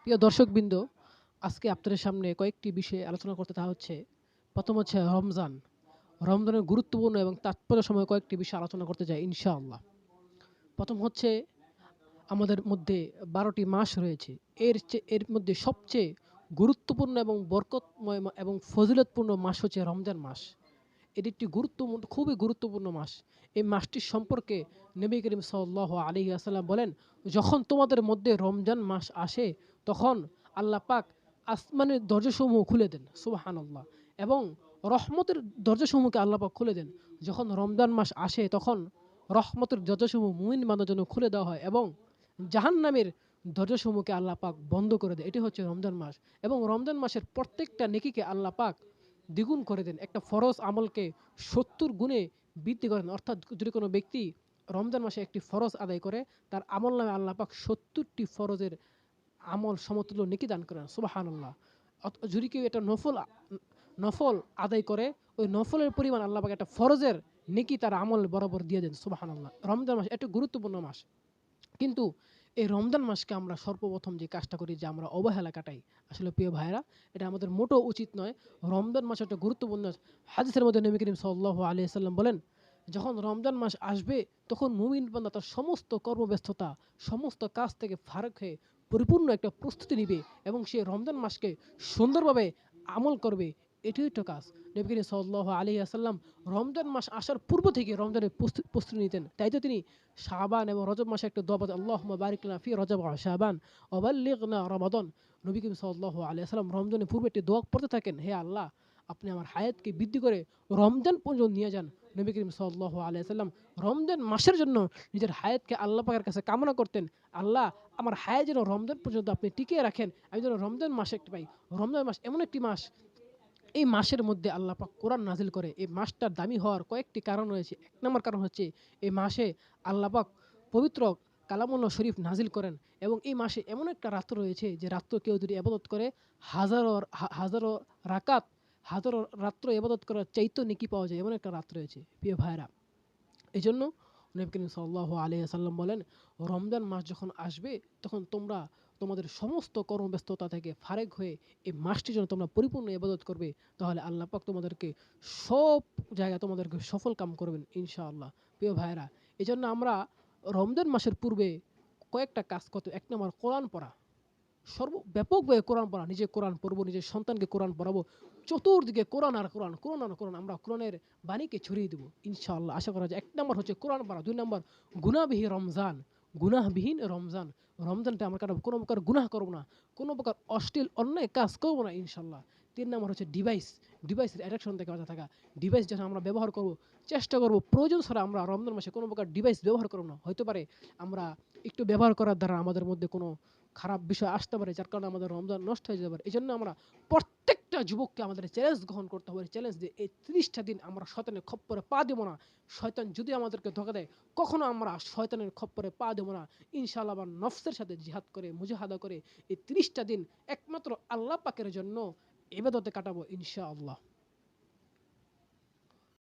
প্রিয় দর্শকবৃন্দ, আজকে আপনাদের সামনে কয়েকটি বিষয়ে আলোচনা করতে তা হচ্ছে, প্রথম হচ্ছে রমজান। রমজানের গুরুত্বপূর্ণ এবং তাৎপর্যসময় কয়েকটি বিষয় আলোচনা করতে চাই ইনশাআল্লাহ। প্রথম হচ্ছে আমাদের মধ্যে ১২টি মাস রয়েছে। এর মধ্যে সবচেয়ে গুরুত্বপূর্ণ এবং বরকতময় এবং ফজিলতপূর্ণ মাস হচ্ছে রমজান মাস। এটি একটি খুবই গুরুত্বপূর্ণ মাস। এই মাসটির সম্পর্কে নবী করিম সাল্লাল্লাহু আলাইহি ওয়াসাল্লাম বলেন, "যখন তোমাদের মধ্যে রমজান মাস আসে, তখন আল্লাহ পাক আসমানের দরজাসমূহ খুলে দেন।" সুবহানাল্লাহ। এবং রহমতের দরজাসমূহকে আল্লাহ পাক খুলে দেন। যখন রমজান মাস আসে, তখন রহমতের দরজাসমূহ মুমিন বান্দার জন্য খুলে দেওয়া হয় এবং জাহান্নামের দরজাসমূহকে আল্লাহ পাক বন্ধ করে দেয়। এটি হচ্ছে রমজান মাস। এবং রমজান মাসের প্রত্যেকটা নেকিকে আল্লাহ পাক দ্বিগুণ করে দেন। একটা ফরজ আমলকে ৭০ গুণে বৃদ্ধি করেন। অর্থাৎ যদি কোনো ব্যক্তি রমজান মাসে একটি ফরজ আদায় করে, তার আমলনামে আল্লাহ পাক ৭০ টি ফরজের আমল সমতুল্য নেকি দান করেন। সুবহানাল্লাহ। যদি কেউ এটা নফল আদায় করে, ওই নফলের পরিমাণ আল্লাহ পাক একটা ফরজের নেকি তার আমল বরাবর দিয়ে দেন। সুবহানাল্লাহ। রমজান মাস একটা গুরুত্বপূর্ণ মাস। কিন্তু এই রমজান মাসকে আমরা সর্বপ্রথম যে কাজটা করি, যে আমরা অবহেলা কাটাই। আসলে প্রিয় ভাইয়েরা, এটা আমাদের মোটেও উচিত নয়। রমজান মাস একটা গুরুত্বপূর্ণ হাদিসের মধ্যে নবী করিম সাল্লাল্লাহু আলাইহি সাল্লাম বলেন, যখন রমজান মাস আসবে তখন মুমিন বান্দা তার সমস্ত কর্মব্যস্ততা, সমস্ত কাজ থেকে ফারাক হয়ে পরিপূর্ণ একটা প্রস্তুতি নিবে এবং সে রমজান মাসকে সুন্দরভাবে আমল করবে। এটাই তো কাজ। নবী করিম সাল্লাল্লাহু আলাইহি ওয়াসাল্লাম রমজান মাস আসার পূর্ব থেকে রমজানের প্রস্তুতি নিতেন। তাই তো তিনি শাবান এবং রজব মাসে একটা দোয়া পড়তেন, আল্লাহুম্মা বারিক লানা ফি রজব ওয়া শাবান ওয়া বাল্লিগনা রমাদান। নবী করিম সাল্লাল্লাহু আলাইহি ওয়াসাল্লাম রমজানের পূর্বে একটি দোয়া পড়তে থাকেন, হে আল্লাহ, আপনি আমার হায়াতকে বৃদ্ধি করে রমজান পর্যন্ত নিয়ে যান। নবী করিম সাল্লাল্লাহু আলাইহি ওয়াসাল্লাম রমজান মাসের জন্য নিজের হায়াতকে আল্লাহ পাকের কাছে কামনা করতেন। আল্লাহ, আমার হায়াত যেন রমজান পর্যন্ত আপনি টিকিয়ে রাখেন। আমি যেন রমজান মাসে একটা পাই। রমজান মাস এমন একটি মাস, এই মাসের মধ্যে আল্লাহ পাক কোরআন নাজিল করে। এই মাসটার দামি হওয়ার কয়েকটি কারণ রয়েছে। ১ নাম্বার কারণ হচ্ছে, এই মাসে আল্লাহ পাক পবিত্র কালামুল্লাহ শরীফ নাজিল করেন এবং এই মাসে এমন একটা রাত্র রয়েছে, যে রাত্র কেউ যদি ইবাদত করে, হাজারো রাকাত, হাজারো রাত্র ইবাদত করার চাইতেও নেকি পাওয়া যায়, এমন একটা রাত রয়েছে প্রিয় ভাইরা। এজন্য নবী করিম সাল্লাল্লাহু আলাইহি ওয়াসাল্লাম বলেন, রমজান মাস যখন আসবে, তখন তোমরা তোমাদের সমস্ত কর্মব্যস্ততা থেকে ফারেক হয়ে এই মাসটি যেন তোমরা পরিপূর্ণ ইবাদত করবে, তাহলে আল্লাহ পাক তোমাদেরকে সব জায়গায় তোমাদেরকে সফল কাম করবেন ইনশাআল্লাহ। প্রিয় ভাইয়েরা, এজন্য আমরা রমজান মাসের পূর্বে কয়েকটা কাজ করতে, ১ নাম্বার কোরআন পড়া। ব্যাপকভাবে কোরআন পড়া। নিজে কোরআন পড়বো, নিজের সন্তানকে কোরআন পড়াবো। চতুর্দিকে কোরআন আর কোরআন, কোরআন আর কোরআন। আমরা কোরআনের বাণীকে ছড়িয়ে দেবো ইনশাআল্লাহ। আশা করা যায় ১ নাম্বার হচ্ছে কোরআন পড়া। ২ নাম্বার গুনাহবিহীন রমজান। গুনাহবিহীন রমজান। রমজানটা আমরা কাটাবো, কোনো প্রকার গুনাহ করব না। কোনো প্রকার অশ্লীল অন্যায় কাজ করব না ইনশাআল্লাহ। ৩ নাম্বার হচ্ছে ডিভাইসের অ্যাডিকশন থেকে বাঁচা থাকা। ডিভাইস যখন আমরা ব্যবহার করব, চেষ্টা করব প্রয়োজন ছাড়া আমরা রমজান মাসে কোনো প্রকার ডিভাইস ব্যবহার করব না। হইতে পারে আমরা একটু ব্যবহার করার দ্বারা আমাদের মধ্যে কোনো খারাপ বিষয় আসতে পারে, যার কারণে আমাদের রমজান নষ্ট হয়ে যেতে পারে। এজন্য আমরা প্রত্যেকটা যুবককে আমাদের চ্যালেঞ্জ গ্রহণ করতে হবে। চ্যালেঞ্জ যে এই ৩০ টা দিন আমরা শয়তানের খপ্পরে পা দেব না। শয়তান যদি আমাদেরকে ধোঁকা দেয়, কখনো আমরা শয়তানের খপ্পরে পা দেব না। ইনশাআল্লাহ আবার নফসের সাথে জিহাদ করে, মুজাহাদা করে এই ৩০ টা দিন একমাত্র আল্লাহ পাকের জন্য ইবাদতে কাটাবো ইনশাআল্লাহ।